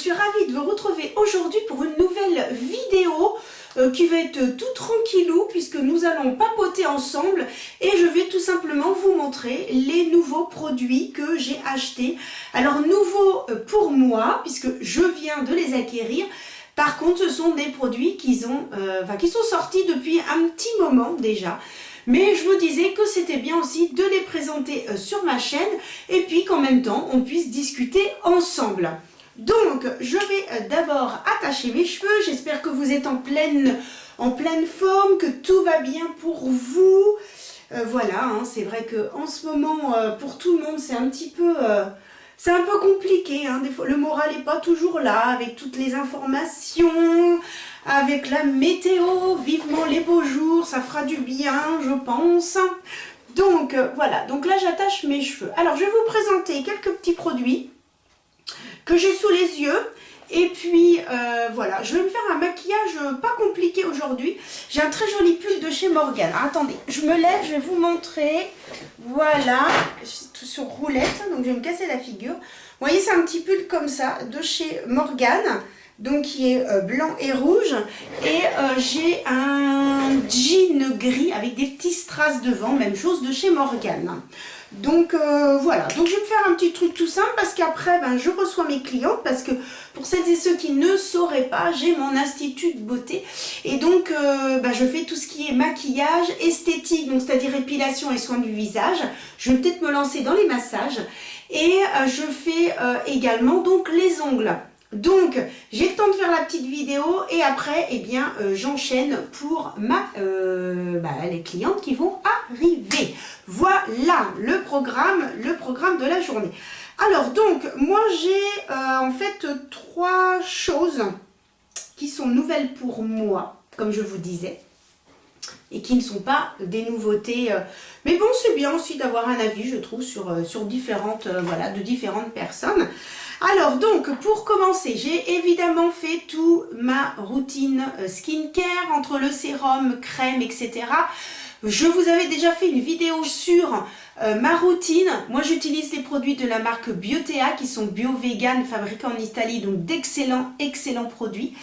suis ravie de vous retrouver aujourd'hui pour une nouvelle vidéo qui va être tout tranquillou puisque nous allons papoter ensemble et je vais tout simplement vous montrer les nouveaux produits que j'ai achetés. Alors nouveaux pour moi puisque je viens de les acquérir. Par contre, ce sont des produits qui sont sortis depuis un petit moment déjà. Mais je me disais que c'était bien aussi de les présenter sur ma chaîne et puis qu'en même temps, on puisse discuter ensemble. Donc, je vais d'abord attacher mes cheveux. J'espère que vous êtes en pleine forme, que tout va bien pour vous. Voilà, hein, c'est vrai qu'en ce moment, pour tout le monde, c'est un peu compliqué. Hein, des fois, le moral n'est pas toujours là avec toutes les informations. Avec la météo, vivement les beaux jours, ça fera du bien, je pense. Donc, voilà. Donc là, j'attache mes cheveux. Alors, je vais vous présenter quelques petits produits que j'ai sous les yeux. Et puis, voilà. Je vais me faire un maquillage pas compliqué aujourd'hui. J'ai un très joli pull de chez Morgan. Alors, attendez, je me lève, je vais vous montrer. Voilà. Tout sur roulette, donc je vais me casser la figure. Vous voyez, c'est un petit pull comme ça de chez Morgan. Donc qui est blanc et rouge et j'ai un jean gris avec des petits strass devant, même chose de chez Morgan. Donc voilà, donc je vais me faire un petit truc tout simple parce qu'après je reçois mes clientes parce que pour celles et ceux qui ne sauraient pas, j'ai mon institut de beauté et donc je fais tout ce qui est maquillage, esthétique, donc c'est-à-dire épilation et soins du visage. Je vais peut-être me lancer dans les massages et je fais également donc les ongles. Donc, j'ai le temps de faire la petite vidéo et après, j'enchaîne pour les clientes qui vont arriver. Voilà le programme de la journée. Alors, donc, moi, j'ai en fait 3 choses qui sont nouvelles pour moi, comme je vous disais, et qui ne sont pas des nouveautés. Mais bon, c'est bien aussi d'avoir un avis, je trouve, sur différentes personnes. Alors donc, pour commencer, j'ai évidemment fait toute ma routine skincare entre le sérum, crème, etc. Je vous avais déjà fait une vidéo sur ma routine. Moi, j'utilise les produits de la marque Biotea qui sont bio-vegan, fabriqués en Italie, donc d'excellents produits.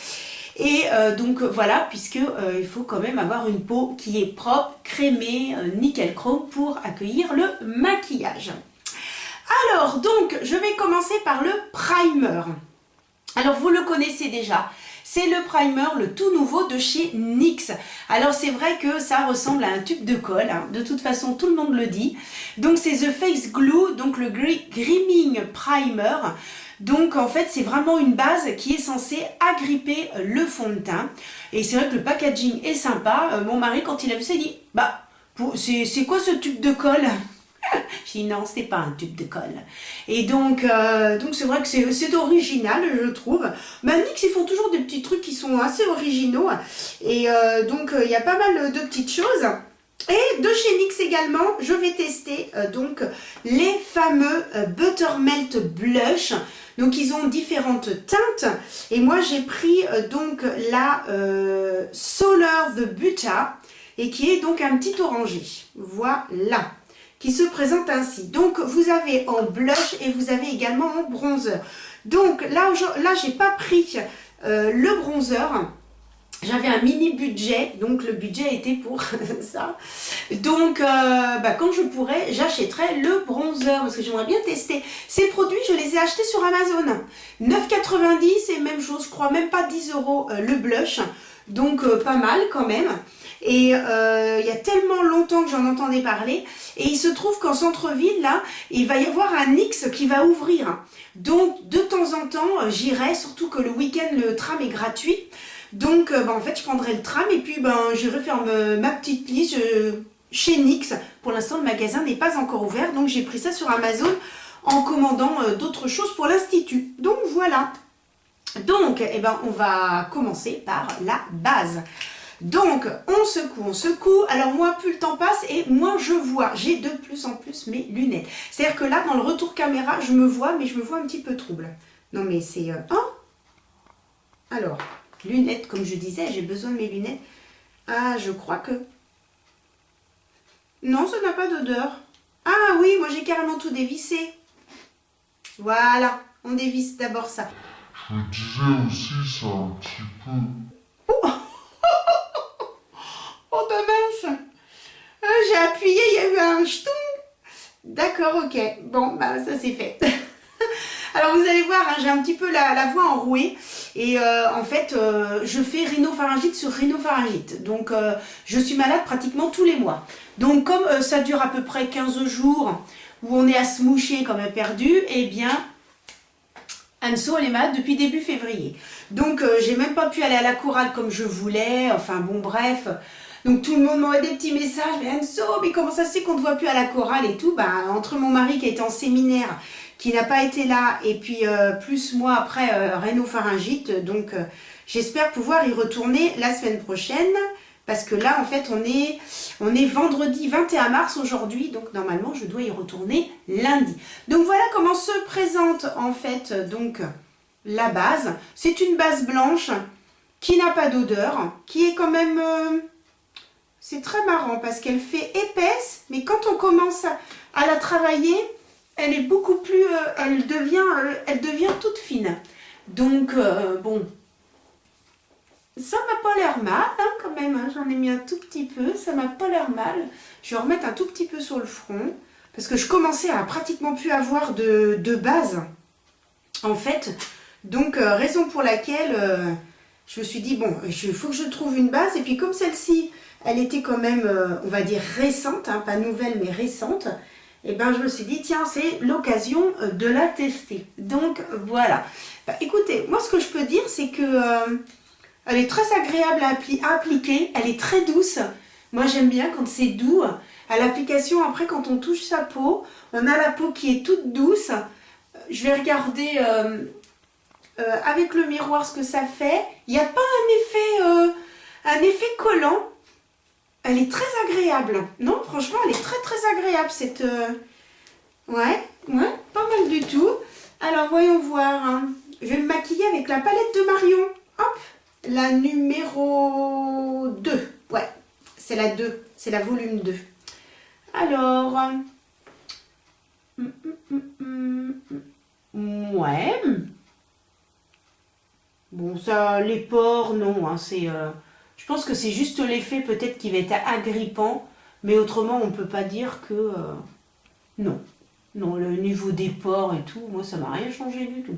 Et donc voilà, puisque il faut quand même avoir une peau qui est propre, crémée, nickel chrome pour accueillir le maquillage. Alors, donc, je vais commencer par le primer. Alors, vous le connaissez déjà. C'est le primer, le tout nouveau de chez NYX. Alors, c'est vrai que ça ressemble à un tube de colle. Hein. De toute façon, tout le monde le dit. Donc, c'est The Face Glue, donc le Grooming Primer. Donc, en fait, c'est vraiment une base qui est censée agripper le fond de teint. Et c'est vrai que le packaging est sympa. Mon mari, quand il a vu ça, il dit « c'est quoi ce tube de colle ?» J'ai dit non, c'est pas un tube de colle. Et donc c'est vrai que c'est original, je trouve. NYX, ils font toujours des petits trucs qui sont assez originaux. Et donc, il y a pas mal de petites choses. Et de chez NYX également, je vais tester donc les fameux Buttermelt Blush. Donc, ils ont différentes teintes. Et moi, j'ai pris donc la Solar de Buta et qui est donc un petit orangé. Voilà. Qui se présente ainsi. Donc, vous avez en blush et vous avez également en bronzer. Donc, là j'ai pas pris le bronzer. J'avais un mini budget, donc le budget était pour ça. Donc, quand je pourrais, j'achèterai le bronzer parce que j'aimerais bien tester. Ces produits, je les ai achetés sur Amazon. 9,90 et même chose, je crois même pas 10 € le blush. Donc, pas mal quand même. Et il y a tellement longtemps que j'en entendais parler. Et il se trouve qu'en centre-ville, là, il va y avoir un NYX qui va ouvrir. Donc, de temps en temps, j'irai, surtout que le week-end, le tram est gratuit. Donc, en fait, je prendrai le tram et puis j'irai faire ma petite liste chez NYX. Pour l'instant, le magasin n'est pas encore ouvert. Donc, j'ai pris ça sur Amazon en commandant d'autres choses pour l'institut. Donc, voilà. Donc, on va commencer par la base. Donc, on secoue. Alors, moi, plus le temps passe et moins je vois. J'ai de plus en plus mes lunettes. C'est-à-dire que là, dans le retour caméra, je me vois, mais je me vois un petit peu trouble. Non, mais c'est... Alors, lunettes, comme je disais, j'ai besoin de mes lunettes. Ah, je crois que... Non, ça n'a pas d'odeur. Ah oui, moi, j'ai carrément tout dévissé. Voilà, on dévisse d'abord ça. Je me disais aussi, c'est un petit peu... Oh bah mince, j'ai appuyé, il y a eu un ch'toum. D'accord, ok, bon bah ça c'est fait. Alors vous allez voir, hein, j'ai un petit peu la voix enrouée et en fait je fais rhinopharyngite sur rhinopharyngite. Donc je suis malade pratiquement tous les mois. Donc comme ça dure à peu près 15 jours où on est à se moucher comme un perdu, eh bien Anso elle est malade depuis début février. Donc j'ai même pas pu aller à la chorale comme je voulais, enfin bon bref. Donc tout le monde m'envoie des petits messages, mais Anso, mais comment ça se fait qu'on ne te voit plus à la chorale et tout, bah, entre mon mari qui était en séminaire, qui n'a pas été là, et puis plus moi après rhinopharyngite, donc j'espère pouvoir y retourner la semaine prochaine, parce que là en fait on est vendredi 21 mars aujourd'hui, donc normalement je dois y retourner lundi. Donc voilà comment se présente en fait donc la base. C'est une base blanche qui n'a pas d'odeur, qui est quand même... c'est très marrant parce qu'elle fait épaisse, mais quand on commence à la travailler, elle est beaucoup plus... elle devient toute fine. Donc, bon, ça m'a pas l'air mal hein, quand même. Hein, j'en ai mis un tout petit peu, ça m'a pas l'air mal. Je vais remettre un tout petit peu sur le front parce que je commençais à pratiquement plus avoir de base, en fait. Donc, raison pour laquelle je me suis dit, bon, il faut que je trouve une base. Et puis, comme celle-ci... elle était quand même, on va dire, récente, hein, pas nouvelle, mais récente. Et ben, je me suis dit, tiens, c'est l'occasion de la tester. Donc, voilà. Bah, écoutez, moi, ce que je peux dire, c'est que elle est très agréable à appliquer. Elle est très douce. Moi, j'aime bien quand c'est doux. À l'application, après, quand on touche sa peau, on a la peau qui est toute douce. Je vais regarder avec le miroir ce que ça fait. Il n'y a pas un effet collant. Elle est très agréable. Non, franchement, elle est très très agréable cette... Ouais, pas mal du tout. Alors, voyons voir. Hein. Je vais me maquiller avec la palette de Marion. Hop, la numéro 2. Ouais, c'est la 2. C'est la volume 2. Alors... ouais. Bon, ça, les pores, non. Hein, c'est... je pense que c'est juste l'effet peut-être qui va être agrippant, mais autrement on ne peut pas dire que... non. Non, le niveau des pores et tout, moi ça m'a rien changé du tout.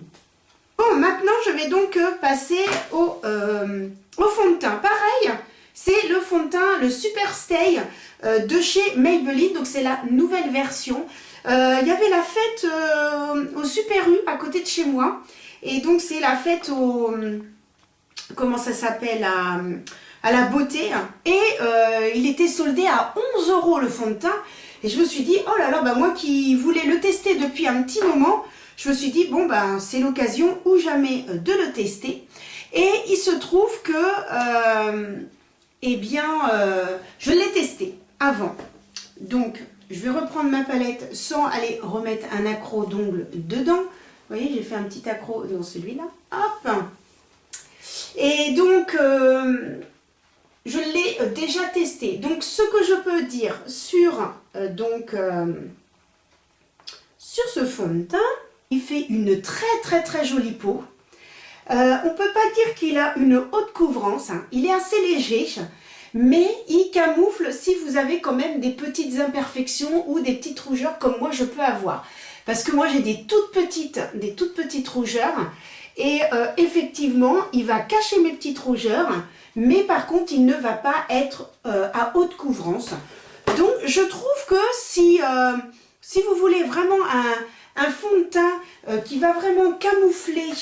Bon, maintenant je vais donc passer au fond de teint. Pareil, c'est le fond de teint, le Super Stay de chez Maybelline, donc c'est la nouvelle version. Il y avait la fête au Super U à côté de chez moi, et donc c'est la fête au... comment ça s'appelle à la beauté, et il était soldé à 11 € le fond de teint, et je me suis dit, oh là là, bah moi qui voulais le tester depuis un petit moment, je me suis dit, bon bah c'est l'occasion ou jamais de le tester, et il se trouve que, eh bien, je l'ai testé avant, donc je vais reprendre ma palette sans aller remettre un accro d'ongles dedans, vous voyez j'ai fait un petit accro dans celui-là, hop. Et donc, je l'ai déjà testé. Donc, ce que je peux dire sur, sur ce fond de teint, il fait une très très très jolie peau. On ne peut pas dire qu'il a une haute couvrance. Hein. Il est assez léger, mais il camoufle si vous avez quand même des petites imperfections ou des petites rougeurs comme moi je peux avoir. Parce que moi j'ai des toutes petites rougeurs. Et effectivement, il va cacher mes petites rougeurs, mais par contre, il ne va pas être à haute couvrance. Donc, je trouve que si vous voulez vraiment un fond de teint qui va vraiment camoufler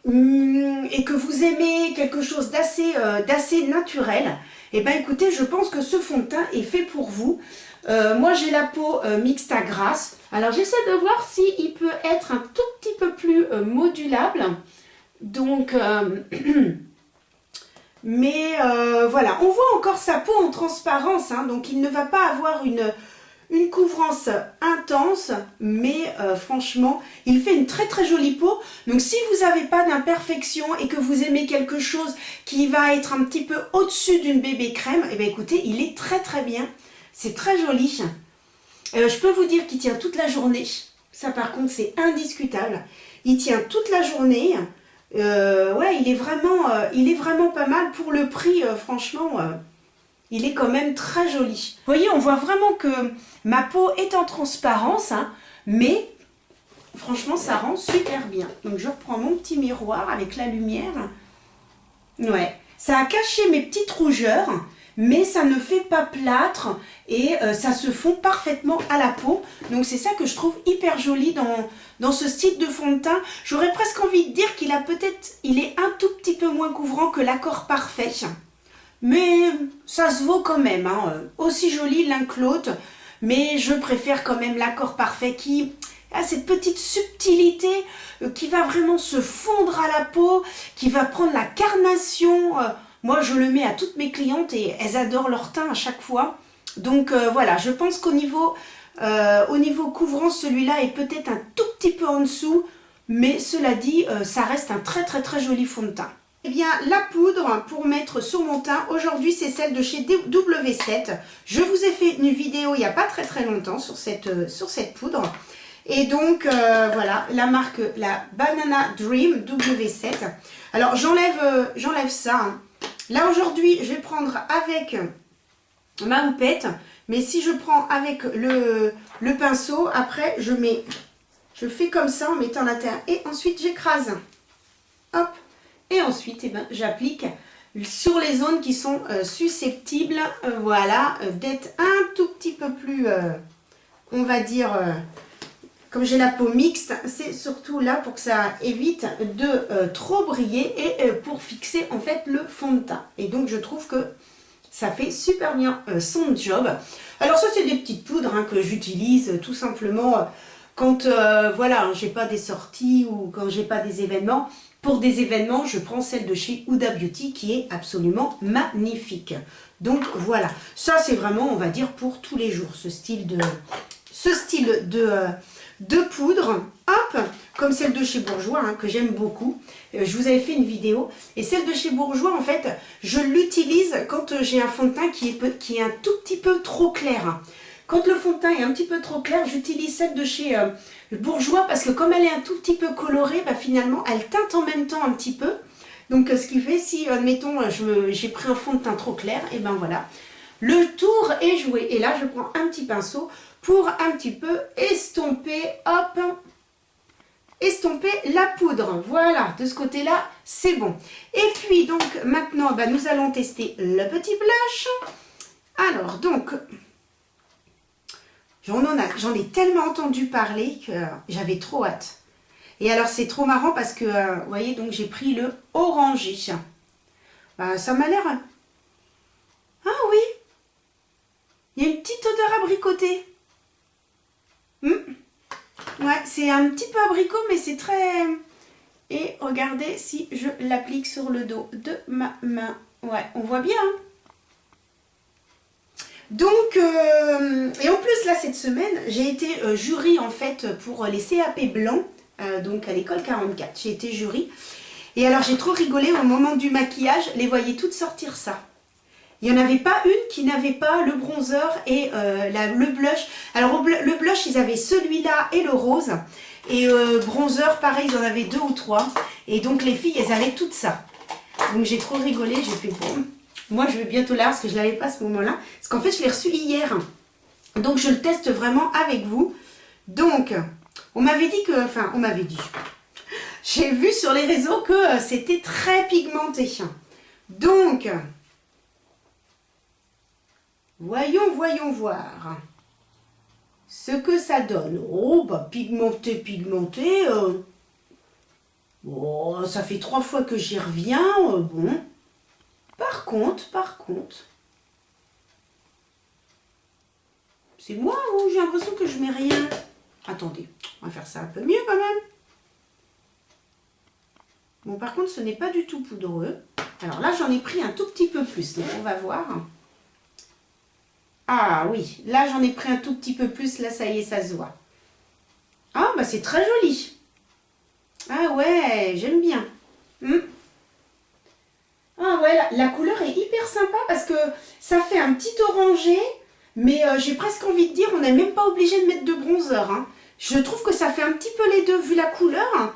et que vous aimez quelque chose d'assez naturel, eh bien, écoutez, je pense que ce fond de teint est fait pour vous. Moi, j'ai la peau mixte à grasse. Alors, j'essaie de voir s'il peut être un tout petit peu plus modulable. Donc, mais voilà, on voit encore sa peau en transparence. Hein, donc, il ne va pas avoir une couvrance intense. Mais franchement, il fait une très très jolie peau. Donc, si vous n'avez pas d'imperfection et que vous aimez quelque chose qui va être un petit peu au-dessus d'une bébé crème, eh bien, écoutez, il est très très bien. C'est très joli. Je peux vous dire qu'il tient toute la journée. Ça par contre c'est indiscutable. Il tient toute la journée. Ouais, il est vraiment pas mal pour le prix, franchement, il est quand même très joli. Vous voyez, on voit vraiment que ma peau est en transparence, hein, mais franchement, ça rend super bien. Donc, je reprends mon petit miroir avec la lumière. Ouais, ça a caché mes petites rougeurs, mais ça ne fait pas plâtre et ça se fond parfaitement à la peau. Donc, c'est ça que je trouve hyper joli dans ce style de fond de teint. J'aurais presque envie de dire qu'il est un tout petit peu moins couvrant que l'accord parfait. Mais ça se vaut quand même, hein. Aussi joli l'un que l'autre. Mais je préfère quand même l'accord parfait qui a cette petite subtilité qui va vraiment se fondre à la peau, qui va prendre la carnation. Moi, je le mets à toutes mes clientes et elles adorent leur teint à chaque fois. Donc voilà, je pense qu'au niveau couvrant, celui-là est peut-être un tout petit peu en dessous. Mais cela dit, ça reste un très très très joli fond de teint. Eh bien, la poudre pour mettre sur mon teint, aujourd'hui, c'est celle de chez W7. Je vous ai fait une vidéo il n'y a pas très très longtemps sur cette poudre. Et donc, voilà, la marque, la Banana Dream W7. Alors, j'enlève ça, hein. Là, aujourd'hui, je vais prendre avec ma houppette. Mais si je prends avec le pinceau, après, je fais comme ça en mettant l'intérieur. Et ensuite, j'écrase. Hop. Et ensuite, eh ben, j'applique sur les zones qui sont susceptibles, voilà, d'être un tout petit peu plus, on va dire, comme j'ai la peau mixte, c'est surtout là pour que ça évite de trop briller et pour fixer en fait le fond de teint. Et donc, je trouve que ça fait super bien son job. Alors ça, c'est des petites poudres hein, que j'utilise tout simplement quand, voilà, j'ai pas des sorties ou quand j'ai pas des événements. Pour des événements, je prends celle de chez Huda Beauty qui est absolument magnifique. Donc voilà, ça c'est vraiment, on va dire, pour tous les jours, ce style de poudre. Hop, comme celle de chez Bourjois, hein, que j'aime beaucoup. Je vous avais fait une vidéo. Et celle de chez Bourjois, en fait, je l'utilise quand j'ai un fond de teint qui est un tout petit peu trop clair. Quand le fond de teint est un petit peu trop clair, j'utilise celle de chez Bourjois parce que comme elle est un tout petit peu colorée, bah, finalement, elle teinte en même temps un petit peu. Donc, ce qui fait, si, admettons, j'ai pris un fond de teint trop clair, et ben voilà, le tour est joué. Et là, je prends un petit pinceau pour un petit peu estomper, hop, estomper la poudre. Voilà, de ce côté-là, c'est bon. Et puis, donc, maintenant, bah, nous allons tester le petit blush. Alors, donc... J'en ai tellement entendu parler que j'avais trop hâte. Et alors, c'est trop marrant parce que, vous voyez, donc j'ai pris le orangé. Ça m'a l'air... Ah oui! Il y a une petite odeur abricotée. Ouais, c'est un petit peu abricot, mais c'est très... Et regardez si je l'applique sur le dos de ma main. Ouais, on voit bien, hein. Donc, et en plus là cette semaine, j'ai été jury en fait pour les CAP blancs, donc à l'école 44, j'ai été jury. Et alors j'ai trop rigolé au moment du maquillage, les voyais toutes sortir ça. Il n'y en avait pas une qui n'avait pas le bronzer et le blush. Alors le blush, ils avaient celui-là et le rose. Et bronzer, pareil, ils en avaient 2 ou 3. Et donc les filles, elles avaient toutes ça. Donc j'ai trop rigolé, j'ai fait bon... Moi, je vais bientôt l'avoir parce que je ne l'avais pas à ce moment-là. Parce qu'en fait, je l'ai reçu hier. Donc, je le teste vraiment avec vous. Donc, on m'avait dit que... Enfin, on m'avait dit. J'ai vu sur les réseaux que c'était très pigmenté. Donc, voyons voir ce que ça donne. Oh, bah, pigmenté. Oh, ça fait 3 fois que j'y reviens. Bon... Par contre, c'est moi ou j'ai l'impression que je mets rien? Attendez, on va faire ça un peu mieux quand même. Bon, par contre, ce n'est pas du tout poudreux. Alors là, j'en ai pris un tout petit peu plus, donc on va voir. Ah oui, là, j'en ai pris un tout petit peu plus, là, ça y est, ça se voit. Ah, bah c'est très joli. Ah ouais, j'aime bien. Ah ouais, la couleur est hyper sympa parce que ça fait un petit orangé, mais j'ai presque envie de dire, on n'est même pas obligé de mettre de bronzer, hein. Je trouve que ça fait un petit peu les deux, vu la couleur.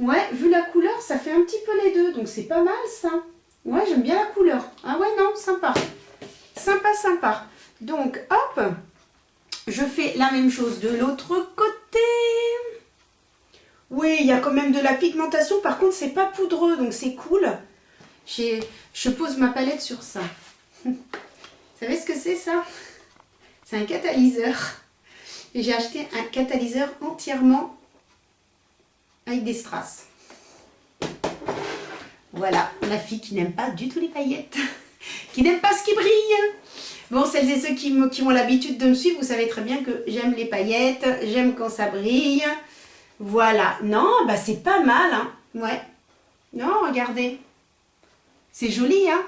Ouais, vu la couleur, ça fait un petit peu les deux, donc c'est pas mal ça. Ouais, j'aime bien la couleur. Ah ouais, non, sympa. Sympa, sympa. Donc, hop, je fais la même chose de l'autre côté. Oui, il y a quand même de la pigmentation. Par contre, c'est pas poudreux, donc c'est cool. Je pose ma palette sur ça. Vous savez ce que c'est ça? C'est un catalyseur. Et j'ai acheté un catalyseur entièrement avec des strass. Voilà, la fille qui n'aime pas du tout les paillettes. Qui n'aime pas ce qui brille. Bon, celles et ceux qui ont l'habitude de me suivre, vous savez très bien que j'aime les paillettes. J'aime quand ça brille. Voilà. Non, bah c'est pas mal, hein. Ouais. Non, regardez. C'est joli, hein.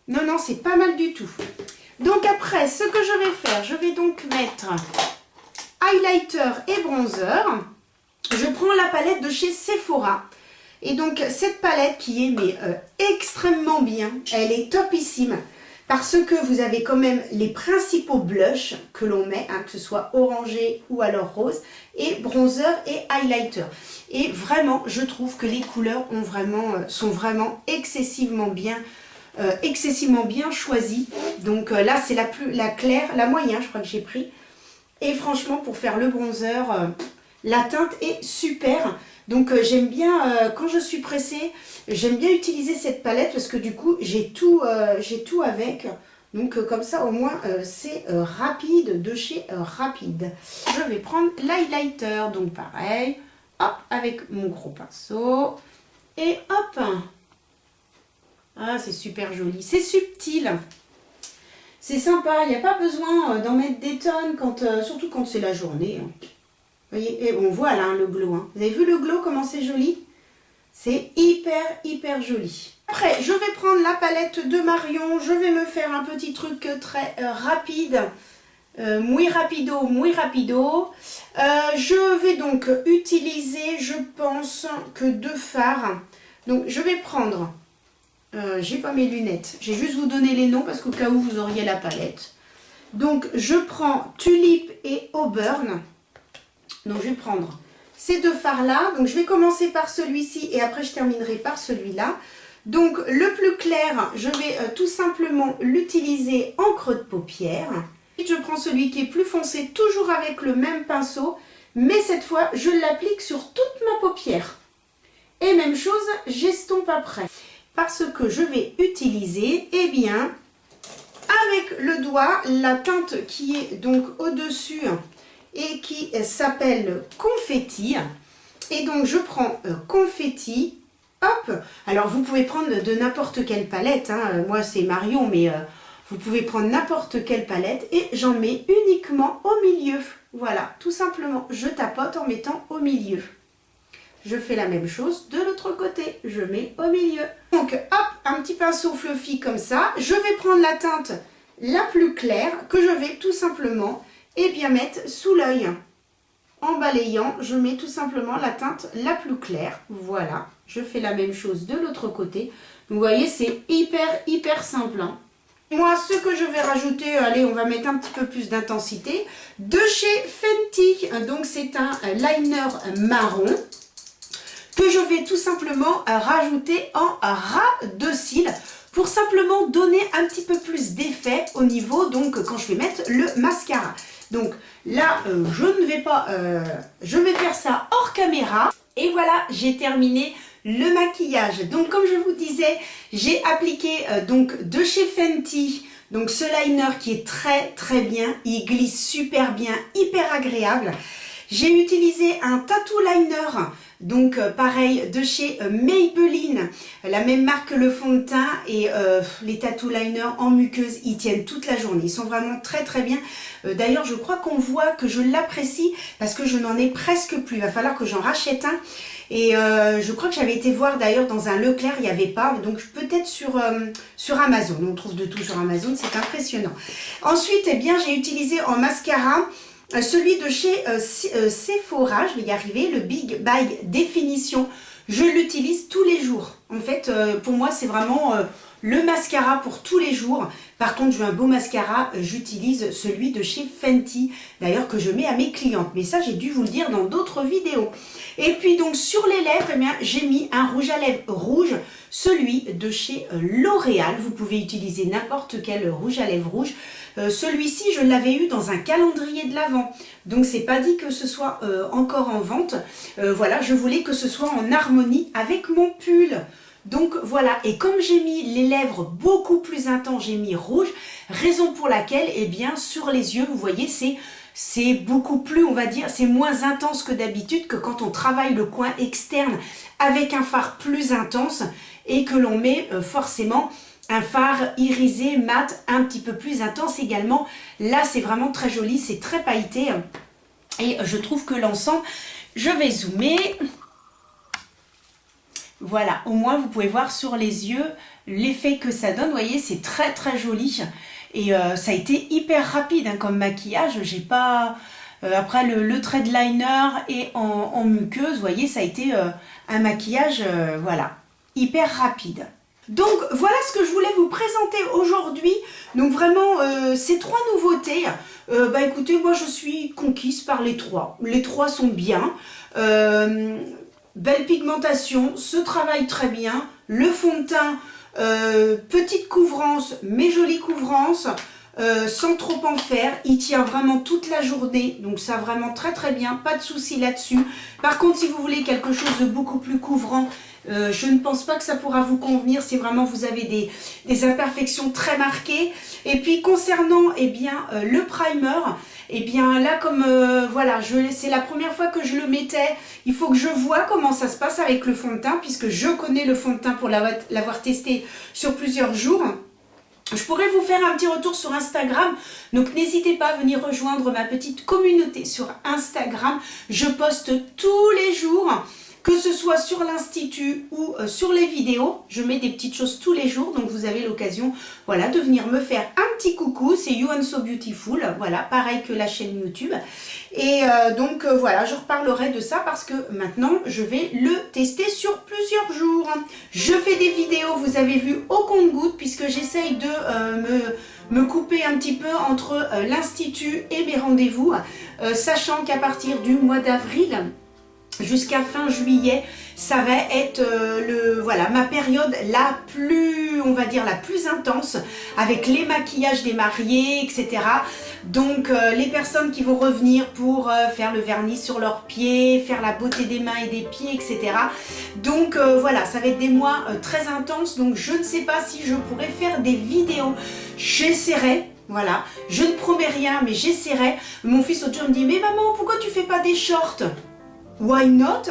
Non, non, c'est pas mal du tout. Donc après, ce que je vais faire, je vais donc mettre highlighter et bronzer. Je prends la palette de chez Sephora. Et donc, cette palette qui est extrêmement bien, elle est topissime. Parce que vous avez quand même les principaux blushs que l'on met, hein, que ce soit orangé ou alors rose, et bronzer et highlighter. Et vraiment, je trouve que les couleurs sont vraiment excessivement bien choisies. Donc là, c'est la claire, la moyenne, je crois que j'ai pris. Et franchement, pour faire le bronzer, la teinte est super. Donc j'aime bien, quand je suis pressée, j'aime bien utiliser cette palette parce que du coup, j'ai tout avec. Donc comme ça, au moins, c'est rapide, de chez Rapide. Je vais prendre l'highlighter, donc pareil, hop, avec mon gros pinceau. Et hop. Ah, c'est super joli, c'est subtil. C'est sympa, il n'y a pas besoin d'en mettre des tonnes, surtout quand c'est la journée. Vous voyez, et on voit là le glow. Hein. Vous avez vu le glow, comment c'est joli? C'est hyper joli. Après, je vais prendre la palette de Marion. Je vais me faire un petit truc très rapide. Muy rapido. Je vais donc utiliser, je pense, que 2 fards. Donc, je vais prendre... j'ai pas mes lunettes. J'ai juste vous donner les noms parce qu'au cas où vous auriez la palette. Donc, je prends Tulip et Auburn. Donc, je vais prendre ces 2 fards-là. Donc, je vais commencer par celui-ci et après, je terminerai par celui-là. Donc, le plus clair, je vais tout simplement l'utiliser en creux de paupière. Ensuite, je prends celui qui est plus foncé, toujours avec le même pinceau. Mais cette fois, je l'applique sur toute ma paupière. Et même chose, j'estompe après. Parce que je vais utiliser, eh bien, avec le doigt, la teinte qui est donc au-dessus et qui s'appelle Confetti. Et donc, je prends Confetti, hop. Alors, vous pouvez prendre de n'importe quelle palette, hein. Moi, c'est Marion, mais vous pouvez prendre n'importe quelle palette. Et j'en mets uniquement au milieu. Voilà, tout simplement, je tapote en mettant au milieu. Je fais la même chose de l'autre côté, je mets au milieu. Donc, hop, un petit pinceau fluffy comme ça. Je vais prendre la teinte la plus claire que je vais tout simplement bien mettre sous l'œil. En balayant, je mets tout simplement la teinte la plus claire. Voilà, je fais la même chose de l'autre côté. Vous voyez, c'est hyper simple. Hein. Moi, ce que je vais rajouter, allez, on va mettre un petit peu plus d'intensité. De chez Fenty, donc c'est un liner marron. Que je vais tout simplement rajouter en ras de cils pour simplement donner un petit peu plus d'effet au niveau, donc quand je vais mettre le mascara. Donc là, je vais faire ça hors caméra. Et voilà, j'ai terminé le maquillage. Donc comme je vous disais, j'ai appliqué donc de chez Fenty, donc ce liner qui est très bien, il glisse super bien, hyper agréable. J'ai utilisé un tattoo liner, donc pareil de chez Maybelline, la même marque que le fond de teint, et les tattoo liners en muqueuse, ils tiennent toute la journée, ils sont vraiment très bien. D'ailleurs, je crois qu'on voit que je l'apprécie parce que je n'en ai presque plus, il va falloir que j'en rachète un. Et je crois que j'avais été voir d'ailleurs dans un Leclerc, il n'y avait pas, donc peut-être sur Amazon, on trouve de tout sur Amazon, c'est impressionnant. Ensuite, eh bien, j'ai utilisé en mascara celui de chez Sephora, je vais y arriver, le Big Bag Définition. Je l'utilise tous les jours. En fait, pour moi, c'est vraiment le mascara pour tous les jours. Par contre, je veux un beau mascara, j'utilise celui de chez Fenty, d'ailleurs que je mets à mes clientes. Mais ça, j'ai dû vous le dire dans d'autres vidéos. Et puis donc sur les lèvres, eh bien, j'ai mis un rouge à lèvres rouge, celui de chez L'Oréal. Vous pouvez utiliser n'importe quel rouge à lèvres rouge. Celui-ci, je l'avais eu dans un calendrier de l'Avent. Donc, c'est pas dit que ce soit encore en vente. Voilà, je voulais que ce soit en harmonie avec mon pull. Donc, voilà. Et comme j'ai mis les lèvres beaucoup plus intenses, j'ai mis rouge. Raison pour laquelle, eh bien, sur les yeux, vous voyez, c'est beaucoup plus, on va dire, c'est moins intense que d'habitude, que quand on travaille le coin externe avec un fard plus intense et que l'on met forcément un fard irisé, mat, un petit peu plus intense également. Là, c'est vraiment très joli, c'est très pailleté. Et je trouve que l'ensemble, je vais zoomer. Voilà, au moins vous pouvez voir sur les yeux l'effet que ça donne. Vous voyez, c'est très très joli. Et ça a été hyper rapide hein, comme maquillage. J'ai pas... après le thread liner et en muqueuse, vous voyez, ça a été un maquillage, voilà, hyper rapide. Donc voilà ce que je voulais vous présenter aujourd'hui. Donc vraiment ces trois nouveautés. Bah écoutez, moi je suis conquise par les trois. Les trois sont bien. Belle pigmentation, se travaille très bien. Le fond de teint, petite couvrance, mais jolie couvrance. Sans trop en faire, il tient vraiment toute la journée, donc ça vraiment très très bien, pas de souci là-dessus. Par contre, si vous voulez quelque chose de beaucoup plus couvrant, je ne pense pas que ça pourra vous convenir si vraiment vous avez des imperfections très marquées. Et puis concernant eh bien, le primer, eh bien là comme voilà, c'est la première fois que je le mettais, il faut que je vois comment ça se passe avec le fond de teint, puisque je connais le fond de teint pour l'avoir testé sur plusieurs jours. Je pourrais vous faire un petit retour sur Instagram, donc n'hésitez pas à venir rejoindre ma petite communauté sur Instagram. Je poste tous les jours, que ce soit sur l'Institut ou sur les vidéos. Je mets des petites choses tous les jours, donc vous avez l'occasion voilà, de venir me faire un petit coucou. C'est You and So Beautiful, voilà, pareil que la chaîne YouTube. Et donc voilà, je reparlerai de ça parce que maintenant je vais le tester sur plusieurs jours. Je fais des vidéos, vous avez vu, au compte-gouttes puisque j'essaye de me couper un petit peu entre l'Institut et mes rendez-vous, sachant qu'à partir du mois d'avril jusqu'à fin juillet, ça va être voilà, ma période la plus, on va dire, la plus intense, avec les maquillages des mariés, etc. Donc les personnes qui vont revenir pour faire le vernis sur leurs pieds, faire la beauté des mains et des pieds, etc. Donc voilà, ça va être des mois très intenses, donc je ne sais pas si je pourrais faire des vidéos. J'essaierai. Voilà, je ne promets rien, mais j'essaierai. Mon fils l'autre jour me dit, mais maman, pourquoi tu fais pas des shorts ? Why not?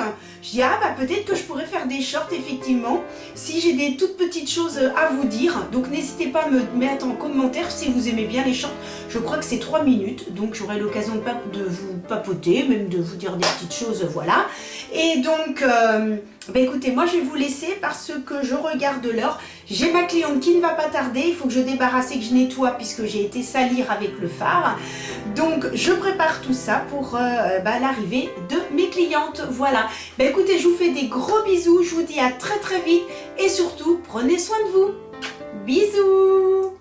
Je dis, ah bah peut-être que je pourrais faire des shorts effectivement, si j'ai des toutes petites choses à vous dire. Donc n'hésitez pas à me mettre en commentaire si vous aimez bien les shorts. Je crois que c'est 3 minutes, donc j'aurai l'occasion de vous papoter, même de vous dire des petites choses, voilà. Et donc, bah écoutez, moi je vais vous laisser parce que je regarde l'heure. J'ai ma cliente qui ne va pas tarder, il faut que je débarrasse et que je nettoie puisque j'ai été salir avec le fard. Donc je prépare tout ça pour bah, l'arrivée de mes clientes, voilà. Bah écoutez, je vous fais des gros bisous, je vous dis à très très vite et surtout, prenez soin de vous. Bisous.